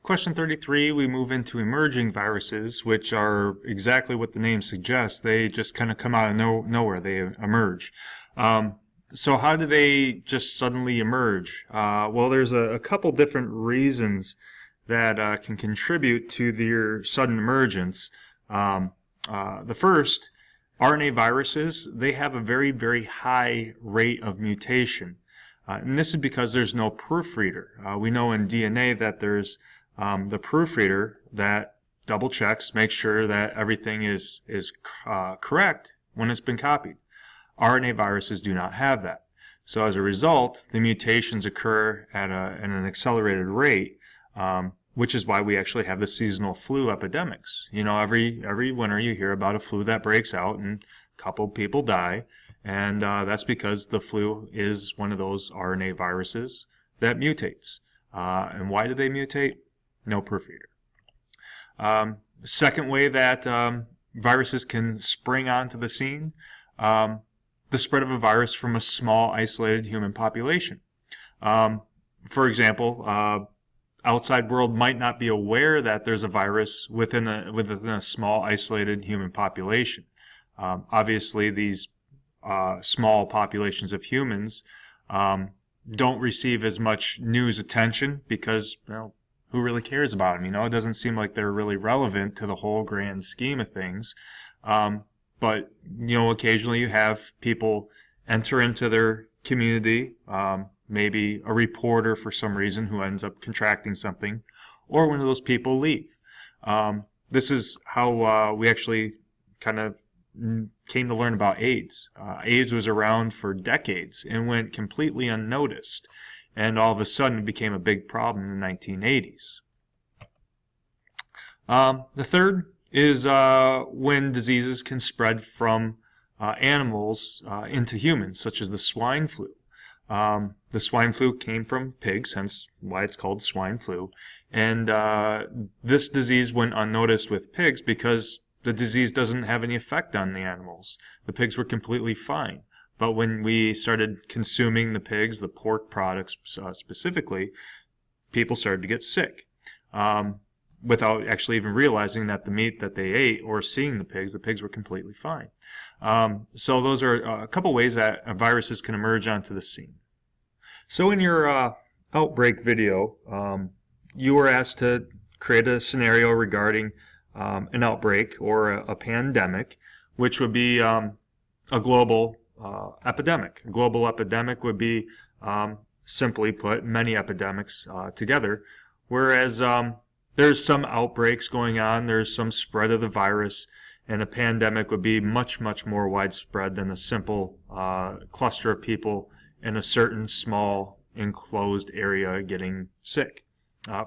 question 33, we move into emerging viruses, which are exactly what the name suggests. They just kind of come out of nowhere. They emerge. So how do they just suddenly emerge? Well, there's a couple different reasons that can contribute to their sudden emergence. The first, RNA viruses, they have a very, very high rate of mutation. And this is because there's no proofreader. We know in DNA that there's the proofreader that double checks, makes sure that everything is correct when it's been copied. RNA viruses do not have that. So as a result, the mutations occur at an accelerated rate, which is why we actually have the seasonal flu epidemics. You know, every winter you hear about a flu that breaks out and a couple people die, and that's because the flu is one of those RNA viruses that mutates. And why do they mutate? No proofreader. Second way that viruses can spring onto the scene, the spread of a virus from a small isolated human population. For example, outside world might not be aware that there's a virus within a small isolated human population. Obviously, these small populations of humans don't receive as much news attention because, well, who really cares about them? You know, it doesn't seem like they're really relevant to the whole grand scheme of things. But, you know, occasionally you have people enter into their community, maybe a reporter for some reason who ends up contracting something, or one of those people leave. This is how we actually kind of came to learn about AIDS. AIDS was around for decades and went completely unnoticed, and all of a sudden it became a big problem in the 1980s. The third is when diseases can spread from animals into humans, such as the swine flu. The swine flu came from pigs, hence why it's called swine flu. And this disease went unnoticed with pigs because the disease doesn't have any effect on the animals. The pigs were completely fine. But when we started consuming the pigs, the pork products specifically, people started to get sick. Without actually even realizing that the meat that they ate or seeing the pigs were completely fine. So those are a couple ways that viruses can emerge onto the scene. So in your outbreak video, you were asked to create a scenario regarding an outbreak or a pandemic, which would be a global epidemic. A global epidemic would be, simply put, many epidemics together, whereas there's some outbreaks going on, there's some spread of the virus, and a pandemic would be much, much more widespread than a simple cluster of people in a certain small enclosed area getting sick.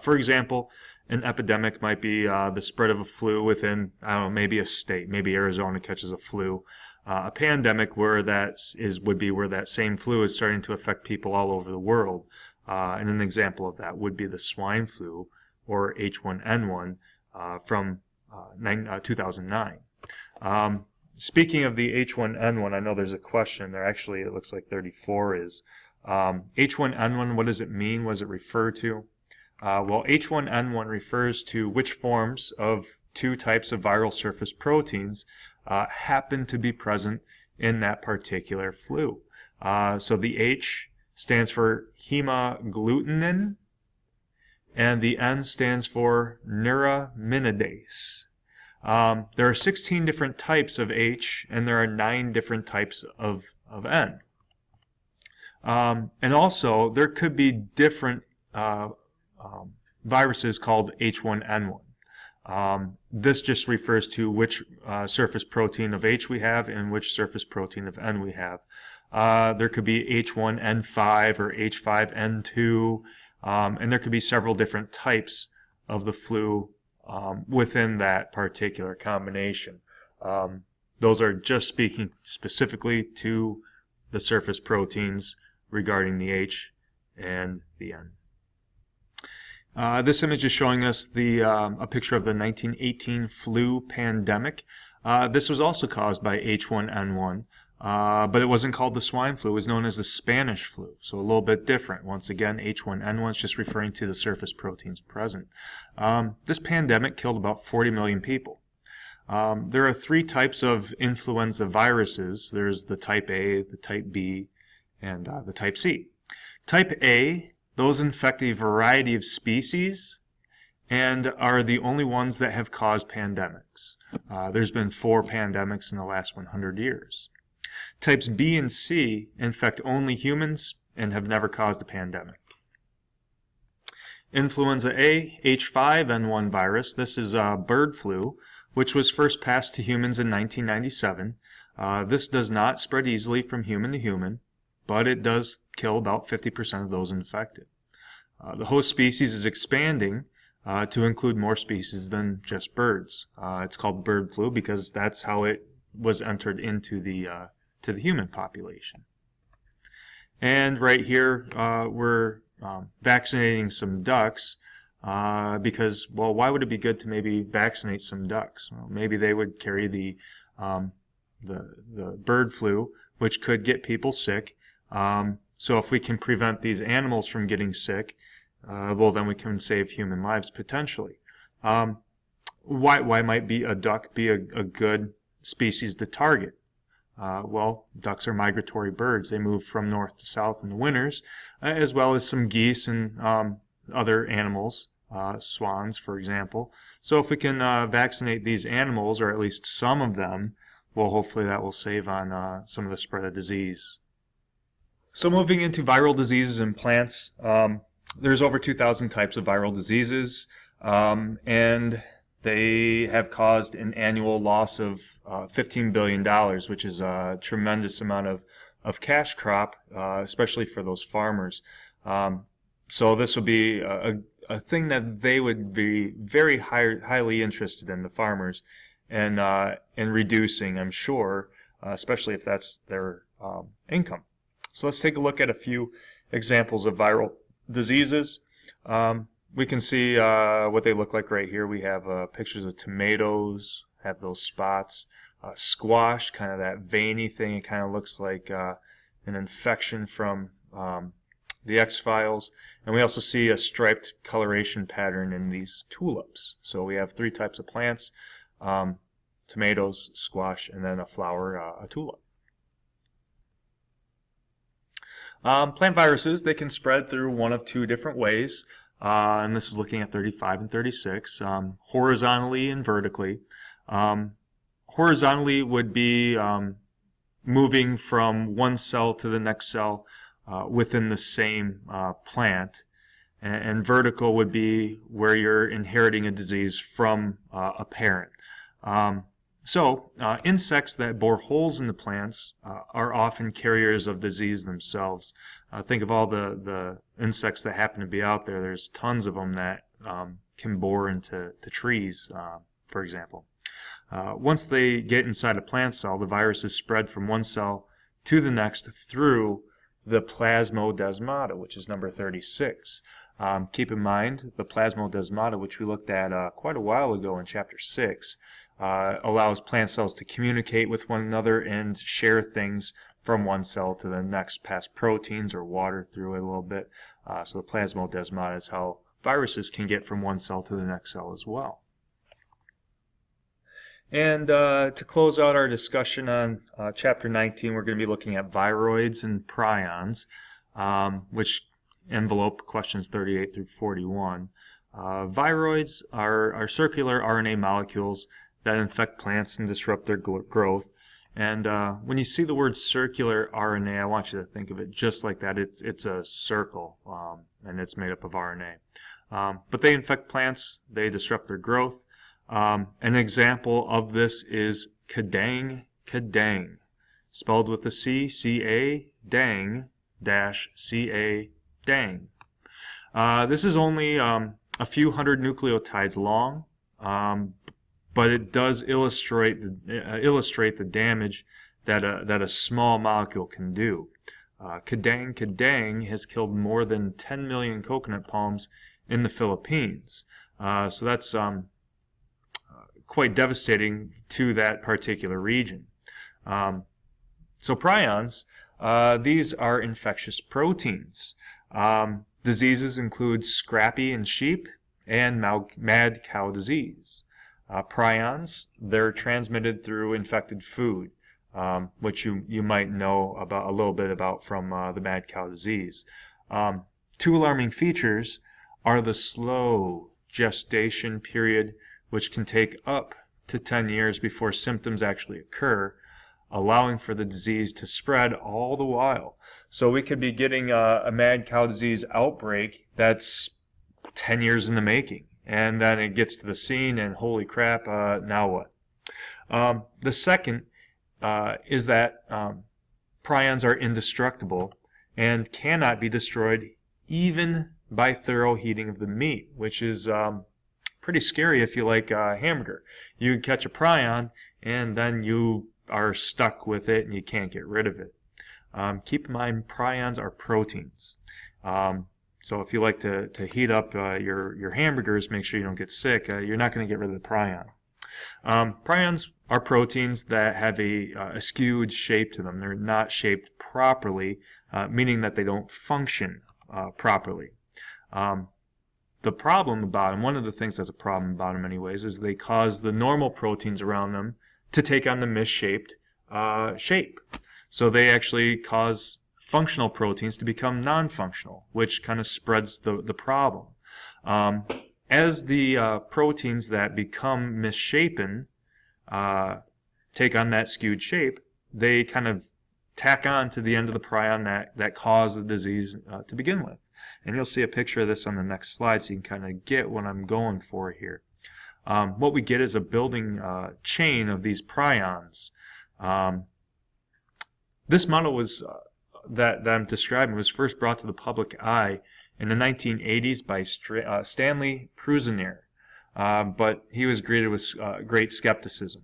For example, an epidemic might be the spread of a flu within, I don't know, maybe a state. Maybe Arizona catches a flu. A pandemic would be where that same flu is starting to affect people all over the world. And an example of that would be the swine flu, or H1N1, from 2009. Speaking of the H1N1, I know there's a question there. Actually, it looks like 34 is. H1N1, what does it mean? What does it refer to? Well, H1N1 refers to which forms of two types of viral surface proteins happen to be present in that particular flu. So the H stands for hemagglutinin, and the N stands for neuraminidase. There are 16 different types of H, and there are 9 different types of N. And also, there could be different viruses called H1N1. This just refers to which surface protein of H we have and which surface protein of N we have. There could be H1N5 or H5N2, and there could be several different types of the flu within that particular combination. Those are just speaking specifically to the surface proteins regarding the H and the N. This image is showing us a picture of the 1918 flu pandemic. This was also caused by H1N1. but it wasn't called the swine flu. It was known as the Spanish flu, so a little bit different. Once again, H1N1 is just referring to the surface proteins present. This pandemic killed about 40 million people. There are three types of influenza viruses. There's the type A, the type B, and the type C. Type A, those infect a variety of species and are the only ones that have caused pandemics. There's been 4 pandemics in the last 100 years. Types B and C infect only humans and have never caused a pandemic. Influenza A, H5N1 virus. This is bird flu, which was first passed to humans in 1997. This does not spread easily from human to human, but it does kill about 50% of those infected. The host species is expanding to include more species than just birds. It's called bird flu because that's how it was entered into the human population. And right here we're vaccinating some ducks because, well, why would it be good to maybe vaccinate some ducks? Well, maybe they would carry the bird flu, which could get people sick. So if we can prevent these animals from getting sick, well, then we can save human lives potentially. Why might a duck be a good species to target? Well, ducks are migratory birds. They move from north to south in the winters, as well as some geese and other animals, swans, for example. So if we can vaccinate these animals, or at least some of them, well, hopefully that will save on some of the spread of disease. So moving into viral diseases in plants, there's over 2,000 types of viral diseases, and they have caused an annual loss of $15 billion, which is a tremendous amount of cash crop, especially for those farmers. So this would be a thing that they would be very highly interested in, the farmers, and in reducing, I'm sure, especially if that's their income. So let's take a look at a few examples of viral diseases. We can see what they look like right here. We have pictures of tomatoes, have those spots. Squash, kind of that veiny thing. It kind of looks like an infection from the X-Files. And we also see a striped coloration pattern in these tulips. So we have 3 types of plants, tomatoes, squash, and then a flower, a tulip. Plant viruses, they can spread through one of 2 different ways, and this is looking at 35 and 36, horizontally and vertically. Horizontally would be moving from one cell to the next cell within the same plant, and vertical would be where you're inheriting a disease from a parent. So insects that bore holes in the plants are often carriers of disease themselves. Think of all the insects that happen to be out there. There's tons of them that can bore into trees, for example. Once they get inside a plant cell, the virus is spread from one cell to the next through the plasmodesmata, which is number 36. Keep in mind, the plasmodesmata, which we looked at quite a while ago in chapter 6, allows plant cells to communicate with one another and share things from one cell to the next, pass proteins or water through it a little bit. So the plasmodesmata is how viruses can get from one cell to the next cell as well. And to close out our discussion on chapter 19, we're going to be looking at viroids and prions, which envelope questions 38 through 41. Viroids are circular RNA molecules that infect plants and disrupt their growth. And when you see the word circular RNA, I want you to think of it just like that. It's a circle, and it's made up of RNA. But they infect plants, they disrupt their growth. An example of this is Kadang, spelled with a C, C-A, dang, dash, C-A, dang. This is only a few hundred nucleotides long, but it does illustrate the damage that a small molecule can do. Kadang has killed more than 10 million coconut palms in the Philippines. So that's quite devastating to that particular region. So prions, these are infectious proteins. Diseases include scrapie in sheep and mad cow disease. Prions, they're transmitted through infected food, which you might know about a little bit about from the mad cow disease. Two alarming features are the slow gestation period, which can take up to 10 years before symptoms actually occur, allowing for the disease to spread all the while. So we could be getting a mad cow disease outbreak that's 10 years in the making, and then it gets to the scene and holy crap, now what? The second is that prions are indestructible and cannot be destroyed even by thorough heating of the meat, which is pretty scary if you like a hamburger. You can catch a prion and then you are stuck with it and you can't get rid of it. Keep in mind, prions are proteins. So if you like to heat up your hamburgers, make sure you don't get sick. You're not going to get rid of the prion. Prions are proteins that have a skewed shape to them. They're not shaped properly, meaning that they don't function properly. The problem about them, one of the things that's a problem about them anyways, is they cause the normal proteins around them to take on the misshaped shape. So they actually cause functional proteins to become non-functional, which kind of spreads the problem. As the proteins that become misshapen take on that skewed shape, they kind of tack on to the end of the prion that caused the disease to begin with. And you'll see a picture of this on the next slide so you can kind of get what I'm going for here. What we get is a building chain of these prions. This model was that I'm describing was first brought to the public eye in the 1980s by Stanley Prusiner, but he was greeted with great skepticism,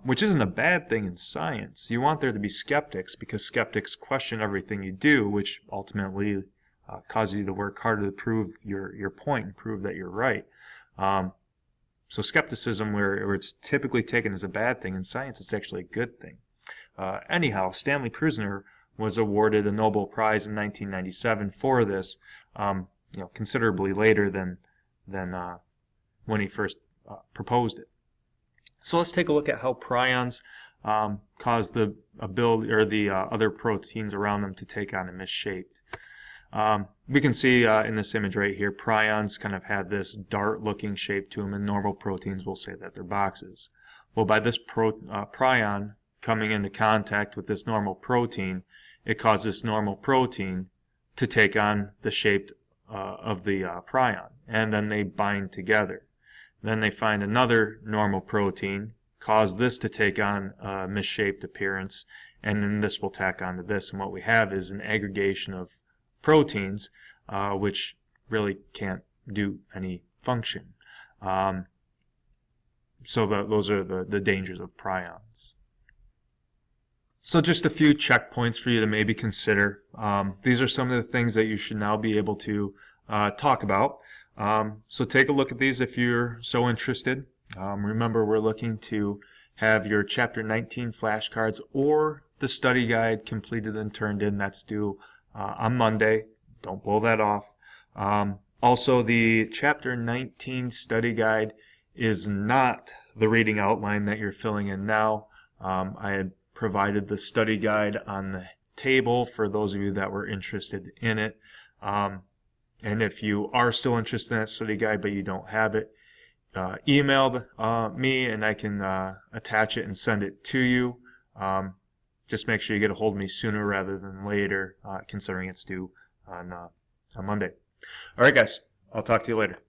which isn't a bad thing in science. You want there to be skeptics because skeptics question everything you do, which ultimately causes you to work harder to prove your point and prove that you're right. So skepticism, where it's typically taken as a bad thing, in science it's actually a good thing. Anyhow, Stanley Prusiner was awarded a Nobel Prize in 1997 for this, considerably later than when he first proposed it. So let's take a look at how prions cause the other proteins around them to take on a misshaped. We can see in this image right here, prions kind of have this dart-looking shape to them, and normal proteins will say that they're boxes. Well, by this prion coming into contact with this normal protein, it causes this normal protein to take on the shape of the prion, and then they bind together. Then they find another normal protein, cause this to take on a misshaped appearance, and then this will tack onto this, and what we have is an aggregation of proteins which really can't do any function. So those are the dangers of prions. So just a few checkpoints for you to maybe consider. These are some of the things that you should now be able to talk about. So take a look at these if you're so interested. Remember, we're looking to have your Chapter 19 flashcards or the study guide completed and turned in. That's due on Monday. Don't blow that off. Also, the Chapter 19 study guide is not the reading outline that you're filling in now. I had provided the study guide on the table for those of you that were interested in it. And if you are still interested in that study guide but you don't have it, email me and I can attach it and send it to you. Just make sure you get a hold of me sooner rather than later, considering it's due on Monday. All right, guys. I'll talk to you later.